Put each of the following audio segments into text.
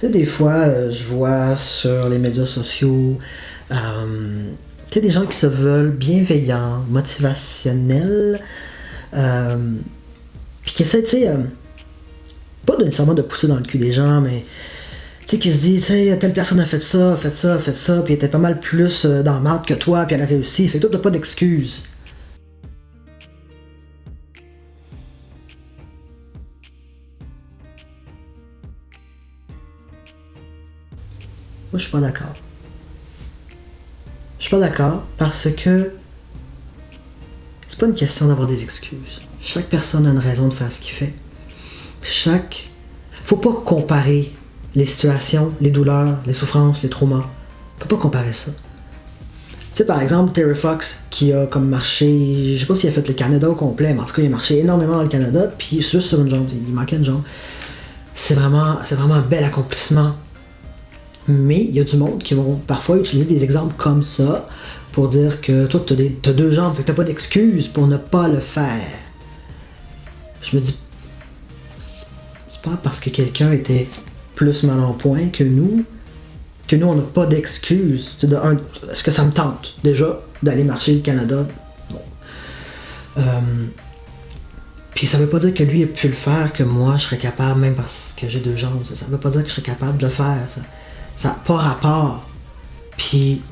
Tu sais, des fois, je vois sur les médias sociaux, tu sais, des gens qui se veulent bienveillants, motivationnels, puis qui essaient, tu sais, pas nécessairement de pousser dans le cul des gens, mais tu sais, qui se dit, tu sais, telle personne a fait ça, puis elle était pas mal plus dans la merde que toi, puis elle a réussi, fait que toi, t'as pas d'excuses. Moi, je suis pas d'accord. Je suis pas d'accord parce que c'est pas une question d'avoir des excuses. Chaque personne a une raison de faire ce qu'il fait. Faut pas comparer les situations, les douleurs, les souffrances, les traumas. Faut pas comparer ça. Tu sais, par exemple, Terry Fox, qui a comme marché, je sais pas s'il a fait le Canada au complet, mais en tout cas, il a marché énormément dans le Canada, puis juste sur une jambe, il manquait une jambe. C'est vraiment un bel accomplissement. Mais il y a du monde qui vont parfois utiliser des exemples comme ça pour dire que toi, t'as deux jambes, fait que t'as pas d'excuse pour ne pas le faire. Je me dis, c'est pas parce que quelqu'un était plus mal en point que nous on n'a pas d'excuses. Est-ce que ça me tente, déjà, d'aller marcher le Canada? Non. Puis ça veut pas dire que lui a pu le faire, que moi, je serais capable, même parce que j'ai deux jambes. Ça veut pas dire que je serais capable de le faire. Ça n'a pas rapport. Puis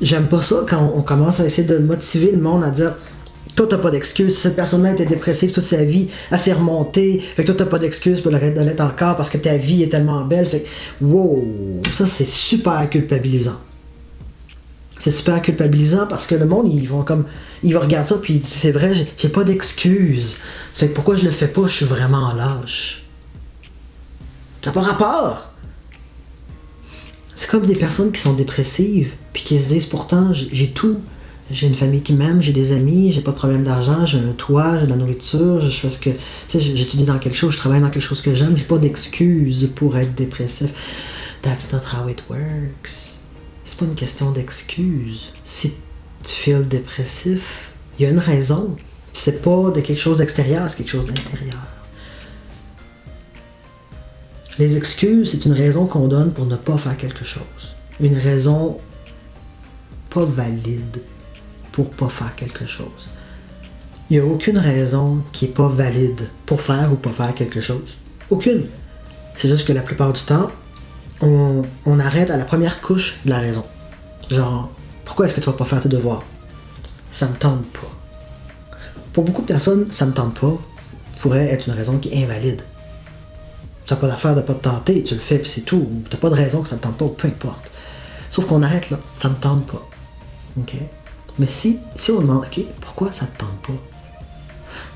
j'aime pas ça quand on commence à essayer de motiver le monde à dire toi t'as pas d'excuse, cette personne-là était dépressive toute sa vie, elle s'est remontée, fait que toi t'as pas d'excuse pour l'être encore parce que ta vie est tellement belle, fait que wow, ça c'est super culpabilisant. C'est super culpabilisant parce que le monde, il va regarder ça puis c'est vrai, j'ai pas d'excuse. Fait que pourquoi je le fais pas, je suis vraiment lâche. Ça n'a pas rapport. C'est comme des personnes qui sont dépressives, puis qui se disent pourtant, j'ai tout. J'ai une famille qui m'aime, j'ai des amis, j'ai pas de problème d'argent, j'ai un toit, j'ai de la nourriture, je fais ce que. Tu sais, j'étudie dans quelque chose, je travaille dans quelque chose que j'aime, j'ai pas d'excuses pour être dépressif. That's not how it works. C'est pas une question d'excuses. Si tu feels dépressif, il y a une raison. C'est pas de quelque chose d'extérieur, c'est quelque chose d'intérieur. Les excuses, c'est une raison qu'on donne pour ne pas faire quelque chose. Une raison pas valide pour pas faire quelque chose. Il n'y a aucune raison qui n'est pas valide pour faire ou pas faire quelque chose. Aucune. C'est juste que la plupart du temps, on arrête à la première couche de la raison. Genre, pourquoi est-ce que tu vas pas faire tes devoirs? Ça me tente pas. Pour beaucoup de personnes, ça me tente pas pourrait être une raison qui est invalide. T'as pas d'affaire de pas te tenter, tu le fais puis c'est tout. T'as pas de raison que ça te tente pas, peu importe. Sauf qu'on arrête là, ça me tente pas. OK? Mais si on demande, OK, pourquoi ça te tente pas?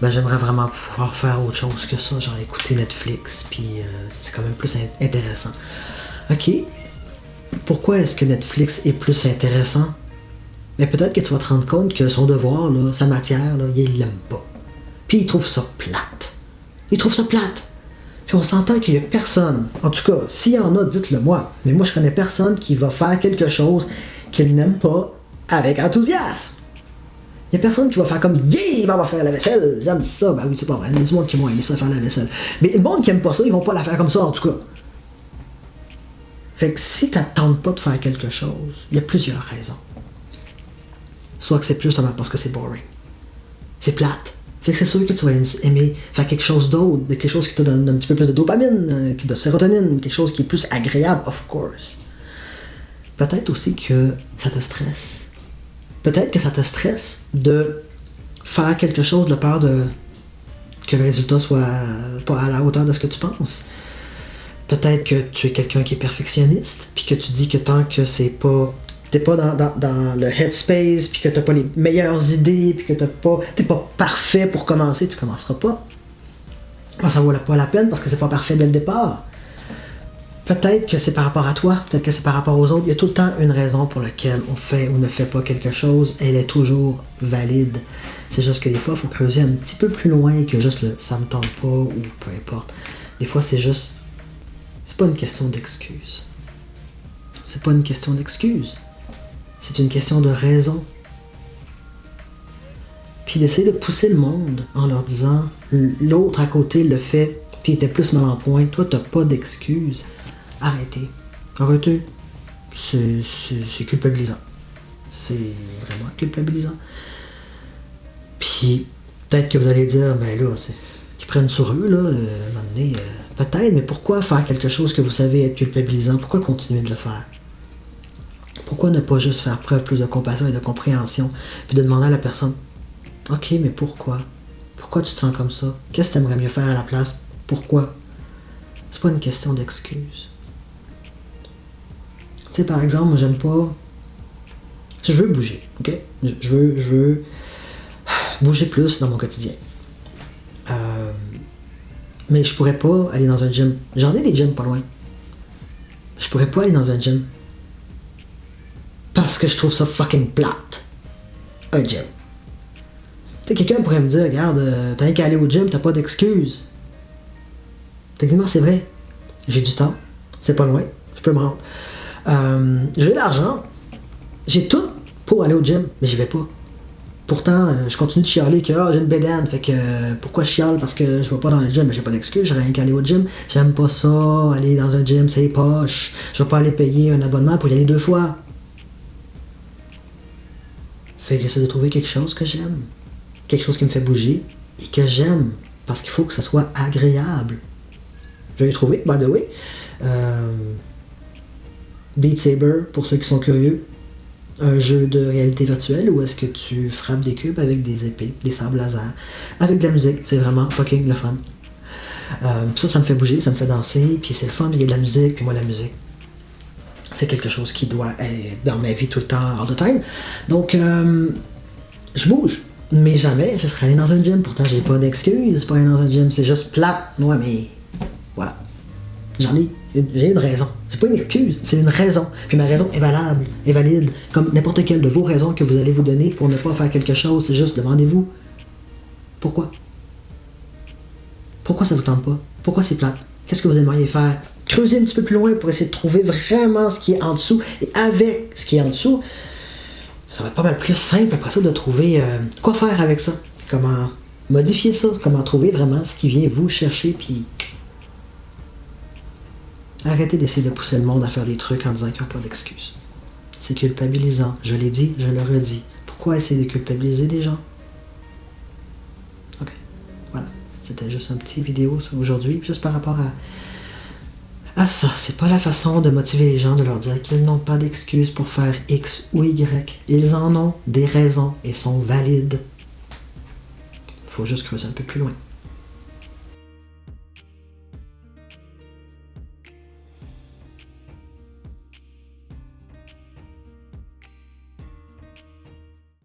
Ben j'aimerais vraiment pouvoir faire autre chose que ça, genre écouter Netflix, puis c'est quand même plus intéressant. OK, pourquoi est-ce que Netflix est plus intéressant? Mais peut-être que tu vas te rendre compte que son devoir, là, sa matière, là, il l'aime pas. Puis il trouve ça plate. Puis on s'entend qu'il y a personne, en tout cas, s'il y en a, dites-le moi, mais moi je connais personne qui va faire quelque chose qu'il n'aime pas avec enthousiasme. Il y a personne qui va faire comme « Yeah, on va faire la vaisselle, j'aime ça ». Ben oui, c'est pas vrai, il y a du monde qui vont aimer ça faire la vaisselle. Mais le monde qui aime pas ça, ils vont pas la faire comme ça en tout cas. Fait que si t'attends pas de faire quelque chose, il y a plusieurs raisons. Soit que c'est justement parce que c'est boring. C'est plate. Fait que c'est sûr que tu vas aimer faire quelque chose d'autre, quelque chose qui te donne un petit peu plus de dopamine, qui de sérotonine, quelque chose qui est plus agréable, of course. Peut-être aussi que ça te stresse. Peut-être que ça te stresse de faire quelque chose de peur que le résultat soit pas à la hauteur de ce que tu penses. Peut-être que tu es quelqu'un qui est perfectionniste, puis que tu dis que tant que t'es pas dans le headspace, puis que t'as pas les meilleures idées, puis que t'es pas parfait pour commencer, tu commenceras pas. Ça vaut pas la peine parce que c'est pas parfait dès le départ. Peut-être que c'est par rapport à toi, peut-être que c'est par rapport aux autres. Il y a tout le temps une raison pour laquelle on fait ou ne fait pas quelque chose. Elle est toujours valide. C'est juste que des fois, il faut creuser un petit peu plus loin que juste le « ça me tente pas » ou peu importe. Des fois, c'est juste... C'est pas une question d'excuse. C'est pas une question d'excuse. C'est une question de raison. Puis d'essayer de pousser le monde en leur disant l'autre à côté le fait, puis il était plus mal en point, toi t'as pas d'excuse. Arrêtez. Arrêtez. C'est culpabilisant. C'est vraiment culpabilisant. Puis, peut-être que vous allez dire, ben là, qu'ils prennent sur eux, là, à un moment donné, peut-être, mais pourquoi faire quelque chose que vous savez être culpabilisant? Pourquoi continuer de le faire? Pourquoi ne pas juste faire preuve plus de compassion et de compréhension, puis de demander à la personne, ok, mais pourquoi? Pourquoi tu te sens comme ça? Qu'est-ce que tu aimerais mieux faire à la place? Pourquoi? C'est pas une question d'excuse. Tu sais, par exemple, moi, j'aime pas... Je veux bouger, ok? Je veux bouger plus dans mon quotidien. Mais je pourrais pas aller dans un gym. J'en ai des gyms pas loin. Je pourrais pas aller dans un gym. Parce que je trouve ça fucking plate. Un gym. Tu sais, quelqu'un pourrait me dire, regarde, t'as rien qu'à aller au gym, t'as pas d'excuses. Techniquement, c'est vrai. J'ai du temps. C'est pas loin. Je peux me rendre. J'ai de l'argent. J'ai tout pour aller au gym, mais j'y vais pas. Pourtant, je continue de chialer que j'ai une bédaine, fait que pourquoi je chiale? Parce que je vais pas dans le gym, mais j'ai pas d'excuse, j'ai rien qu'à aller au gym. J'aime pas ça, aller dans un gym, c'est poche. Je vais pas aller payer un abonnement pour y aller 2 fois. Fait que j'essaie de trouver quelque chose que j'aime. Quelque chose qui me fait bouger et que j'aime. Parce qu'il faut que ça soit agréable. Je l'ai trouvé, by the way. Beat Saber, pour ceux qui sont curieux. Un jeu de réalité virtuelle où est-ce que tu frappes des cubes avec des épées, des sabres laser, avec de la musique, c'est vraiment fucking le fun. Ça me fait bouger, ça me fait danser, puis c'est le fun, il y a de la musique, puis moi la musique, c'est quelque chose qui doit être dans ma vie tout le temps, all the time. Donc, je bouge, mais jamais je serais allé dans un gym, pourtant j'ai pas d'excuse pour aller dans un gym, c'est juste plate, ouais, mais voilà. J'ai une raison. C'est pas une excuse, c'est une raison. Puis ma raison est valable, est valide. Comme n'importe quelle de vos raisons que vous allez vous donner pour ne pas faire quelque chose, c'est juste demandez-vous pourquoi. Pourquoi ça vous tente pas? Pourquoi c'est plate? Qu'est-ce que vous aimeriez faire? Creusez un petit peu plus loin pour essayer de trouver vraiment ce qui est en dessous. Et avec ce qui est en dessous, ça va être pas mal plus simple après ça de trouver quoi faire avec ça. Comment modifier ça, comment trouver vraiment ce qui vient vous chercher, puis arrêtez d'essayer de pousser le monde à faire des trucs en disant qu'il n'y a pas d'excuses. C'est culpabilisant. Je l'ai dit, je le redis. Pourquoi essayer de culpabiliser des gens? Ok, voilà. C'était juste une petite vidéo aujourd'hui, juste par rapport à ça. C'est pas la façon de motiver les gens, de leur dire qu'ils n'ont pas d'excuses pour faire X ou Y. Ils en ont des raisons et sont valides. Faut juste creuser un peu plus loin.